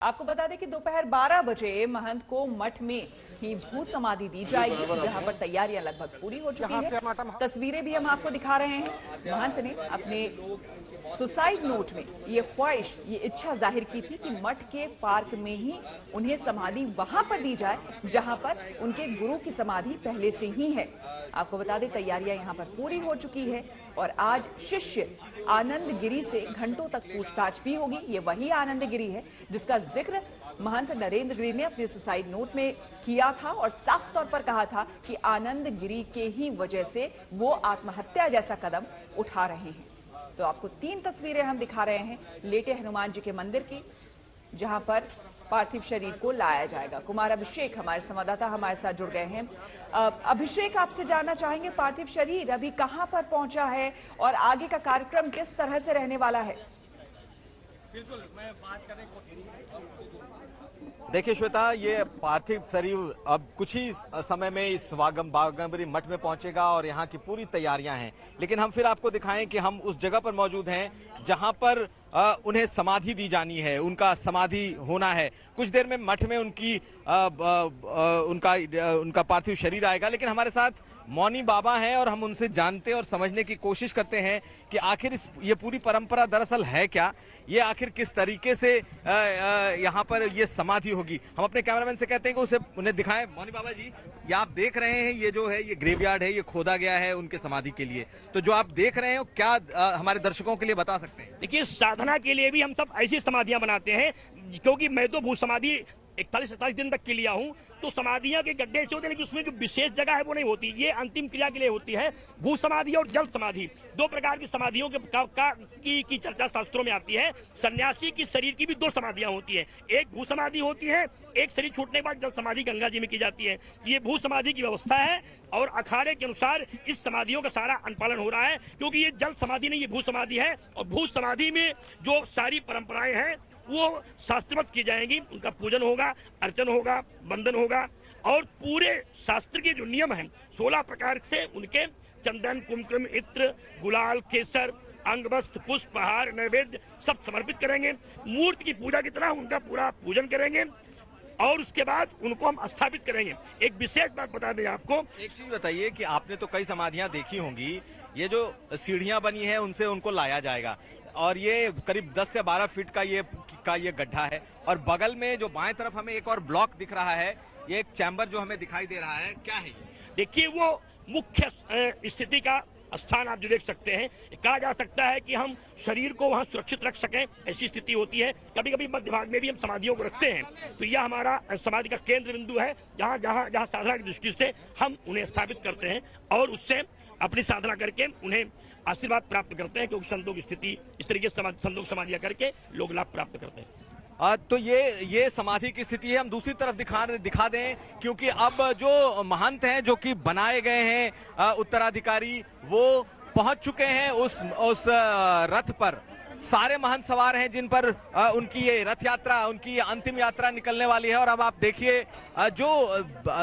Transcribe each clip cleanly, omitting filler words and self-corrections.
आपको बता दें कि दोपहर 12 बजे महंत को मठ में ही भू समाधि दी जाएगी, जहां पर तैयारियां लगभग पूरी हो चुकी है। तस्वीरें भी हम आपको दिखा रहे हैं। महंत ने अपने सुसाइड नोट में ये ख्वाहिश, ये इच्छा जाहिर की थी कि मठ के पार्क में ही उन्हें समाधि वहां पर दी जाए जहां पर उनके गुरु की समाधि पहले से ही है। आपको बता दें तैयारियां यहां पर पूरी हो चुकी है और आज शिष्य आनंद गिरी से घंटों तक पूछताछ भी होगी। ये वही आनंद गिरी है जिसका जिक्र महंत नरेंद्र गिरी ने अपने सुसाइड नोट में किया था और साफ तौर पर कहा था कि आनंद गिरी के ही वजह से वो आत्महत्या जैसा कदम उठा रहे हैं। तो आपको 3 तस्वीरें हम दिखा रहे हैं लेटे हनुमान जी के मंदिर की, जहां पर पार्थिव शरीर को लाया जाएगा। कुमार अभिषेक हमारे संवाददाता हमारे साथ जुड़ गए हैं। अभिषेक, आपसे जानना चाहेंगे पार्थिव शरीर अभी कहां पर पहुंचा है और आगे का कार्यक्रम किस तरह से रहने वाला है? बिल्कुल, मैं बात करें। देखिए श्वेता, ये पार्थिव शरीर अब कुछ ही समय में इस बाघंबरी मठ में पहुंचेगा और यहाँ की पूरी तैयारियां हैं। लेकिन हम फिर आपको दिखाएं कि हम उस जगह पर मौजूद हैं जहां पर उन्हें समाधि दी जानी है, उनका समाधि होना है। कुछ देर में मठ में उनका पार्थिव शरीर आएगा। लेकिन हमारे साथ मौनी बाबा हैं और हम उनसे जानते और समझने की कोशिश करते हैं कि आखिर ये पूरी परंपरा दरअसल है क्या, ये आखिर किस तरीके से यहाँ पर ये समाधि होगी। हम अपने कैमरामैन से कहते हैं कि उन्हें दिखाएं। मौनी बाबा जी, ये आप देख रहे हैं, ये जो है ये ग्रेवयार्ड है, ये खोदा गया है उनके समाधि के लिए। तो जो आप देख रहे हैं क्या हमारे दर्शकों के लिए बता सकते हैं? देखिए, साधना के लिए भी हम सब ऐसी समाधियां बनाते हैं, क्योंकि मैं तो भू समाधि 41-47 दिन तक के लिया हूं, तो समाधियां के गड्ढे से होते हैं, लेकिन उसमें जो विशेष जगह है वो नहीं होती। ये अंतिम क्रिया के लिए होती है। भू समाधि और जल समाधि, 2 प्रकार की समाधियों की चर्चा शास्त्रों में आती है। सन्यासी की शरीर की भी 2 समाधियां होती है, एक भू समाधि होती है, एक शरीर छूटने के बाद जल समाधि गंगा जी में की जाती है। ये भू समाधि की व्यवस्था है और अखाड़े के अनुसार इस समाधियों का सारा अनुपालन हो रहा है, क्योंकि ये जल समाधि नहीं, ये भू समाधि है। और भू समाधि में जो सारी परंपराएं हैं वो शास्त्रवत की जाएंगी। उनका पूजन होगा, अर्चन होगा, वंदन होगा और पूरे शास्त्र के जो नियम हैं 16 प्रकार से उनके चंदन, कुमकुम, इत्र, गुलाल, केसर, अंगवस्त्र, पुष्प, हार, नैवेद्य सब समर्पित करेंगे। मूर्ति की पूजा की तरह उनका पूरा पूजन करेंगे और उसके बाद उनको हम स्थापित करेंगे। एक विशेष बात बता दें आपको, एक चीज बताइए कि आपने तो कई समाधियां देखी होंगी, ये जो सीढ़ियां बनी है उनसे उनको लाया जाएगा और ये करीब 10 से 12 फीट का ये गड्ढा है और बगल में जो बाएं तरफ हमें एक और ब्लॉक दिख रहा है, ये एक चैम्बर जो हमें दिखाई दे रहा है, क्या है ये? देखिए, वो मुख्य स्थिति का स्थान आप जो देख सकते हैं, कहा जा सकता है कि हम शरीर को वहां सुरक्षित रख सकें, ऐसी स्थिति होती है। कभी कभी मध्य भाग में भी हम समाधियों को रखते हैं, तो यह हमारा समाधि का केंद्र बिंदु है, जहां साधना की दृष्टि से हम उन्हें स्थापित करते हैं और उससे अपनी साधना करके उन्हें आशीर्वाद प्राप्त करते हैं, क्योंकि संतों की स्थिति इस तरीके से संतों की समाधियां करके लोग लाभ प्राप्त करते हैं। तो ये समाधि की स्थिति है। हम दूसरी तरफ दिखा दें, क्योंकि अब जो महंत हैं जो कि बनाए गए हैं उत्तराधिकारी, वो पहुंच चुके हैं उस रथ पर। सारे महंत सवार हैं जिन पर उनकी ये रथ यात्रा, उनकी ये अंतिम यात्रा निकलने वाली है। और अब आप देखिए जो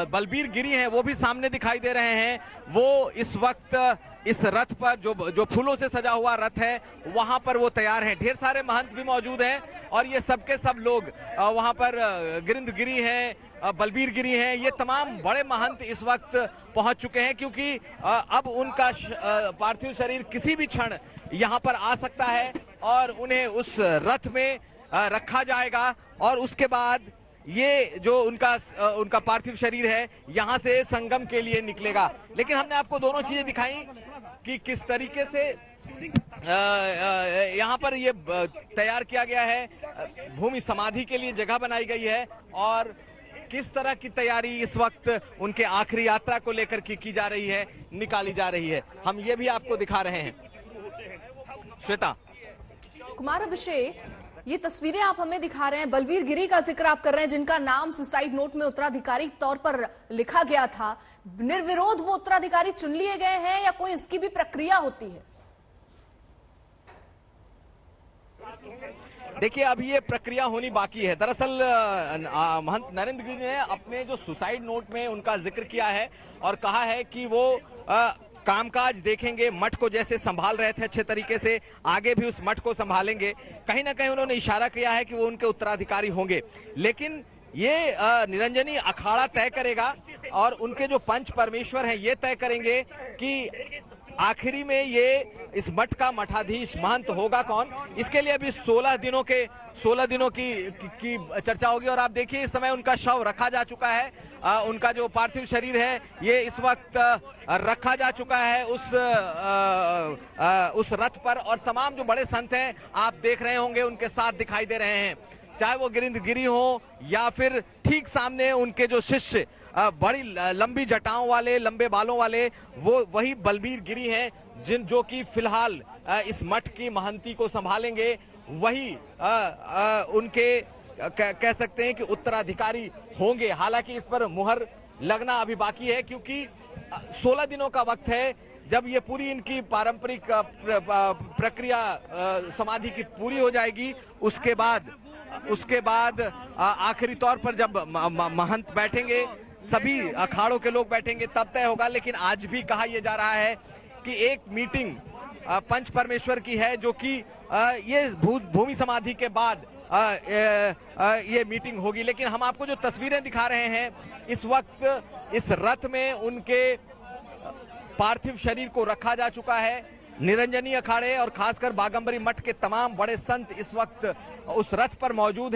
बलबीर गिरी हैं वो भी सामने दिखाई दे रहे हैं। वो इस वक्त इस रथ पर जो फूलों से सजा हुआ रथ है वहां पर वो तैयार हैं। ढेर सारे महंत भी मौजूद हैं और ये सबके सब लोग वहां पर गिरिंद गिरी हैं, बलबीर गिरी हैं, ये तमाम बड़े महंत इस वक्त पहुंच चुके हैं, क्योंकि अब उनका पार्थिव शरीर किसी भी क्षण यहां पर आ सकता है और उन्हें उस रथ में रखा जाएगा और उसके बाद ये जो उनका पार्थिव शरीर है यहां से संगम के लिए निकलेगा। लेकिन हमने आपको दोनों चीजें दिखाई कि किस तरीके से यहाँ पर ये तैयार किया गया है, भूमि समाधि के लिए जगह बनाई गई है और किस तरह की तैयारी इस वक्त उनके आखिरी यात्रा को लेकर की जा रही है, निकाली जा रही है। हम ये भी आपको दिखा रहे हैं। श्वेता। कुमार अभिषेक, ये तस्वीरें आप हमें दिखा रहे हैं, बलबीर गिरी का जिक्र आप कर रहे हैं, जिनका नाम सुसाइड नोट में उत्तराधिकारी तौर पर लिखा गया था। निर्विरोध वो उत्तराधिकारी चुन लिए गए हैं या कोई इसकी भी प्रक्रिया होती है? देखिए, अभी ये प्रक्रिया होनी बाकी है। दरअसल महंत नरेंद्र गिरी ने अपने जो सुसाइड नोट में उनका जिक्र किया है और कहा है कि वो कामकाज देखेंगे, मठ को जैसे संभाल रहे थे अच्छे तरीके से, आगे भी उस मठ को संभालेंगे। कहीं ना कहीं उन्होंने इशारा किया है कि वो उनके उत्तराधिकारी होंगे, लेकिन ये निरंजनी अखाड़ा तय करेगा और उनके जो पंच परमेश्वर हैं ये तय करेंगे कि आखिरी में ये इस मठ का मठाधीश महंत होगा कौन। इसके लिए अभी 16 दिनों की चर्चा होगी। और आप देखिए इस समय उनका शव रखा जा चुका है, उनका जो पार्थिव शरीर है ये इस वक्त रखा जा चुका है उस रथ पर, और तमाम जो बड़े संत हैं आप देख रहे होंगे उनके साथ दिखाई दे रहे हैं, चाहे वो गिरिंद गिरी हो या फिर ठीक सामने उनके जो शिष्य बड़ी लंबी जटाओं वाले, लंबे बालों वाले, वो वही बलबीर गिरी हैं जो कि फिलहाल इस मठ की महंती को संभालेंगे। वही उनके कह सकते हैं कि उत्तराधिकारी होंगे। हालांकि इस पर मुहर लगना अभी बाकी है, क्योंकि 16 दिनों का वक्त है। जब ये पूरी इनकी पारंपरिक प्रक्रिया समाधि की पूरी हो जाएगी, उसके बाद आखिरी तौर पर जब महंत बैठेंगे, सभी अखाड़ों के लोग बैठेंगे, तब तय होगा। लेकिन आज भी कहा यह जा रहा है कि एक मीटिंग पंच परमेश्वर की है, जो कि ये भूमि समाधि के बाद ये मीटिंग होगी। लेकिन हम आपको जो तस्वीरें दिखा रहे हैं, इस वक्त इस रथ में उनके पार्थिव शरीर को रखा जा चुका है। निरंजनी अखाड़े और खासकर बागंबरी मठ के तमाम बड़े संत इस वक्त उस रथ पर मौजूद हैं।